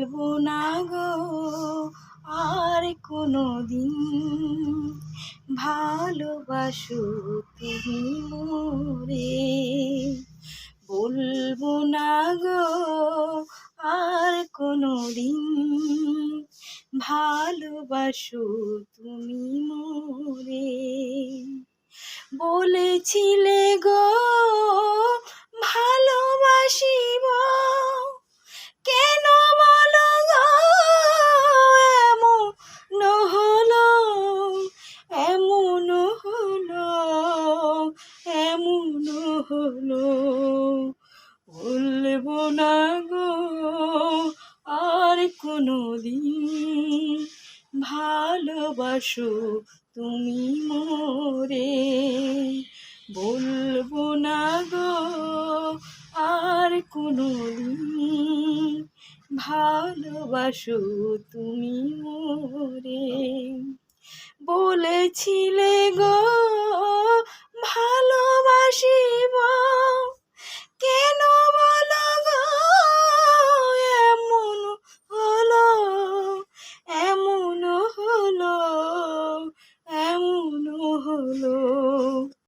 বলবো না গো আর কোনো দিন, ভালোবাসো তুমি মোরে। বলবো না গো আর কোনো দিন, ভালোবাসো তুমি মোরে। বলেছিলে গো ভালোবাসিব, কেন বলো গো এমন হলো, এমন হলো, এমন হলো। বলবো না গো আর কোনো দিন, ভালোবাসো তুমি মোরে। বলবো না গো আর কোনো দিন, ভালোবাসো তুমি মোরে। বলেছিলে গো ভালোবাসি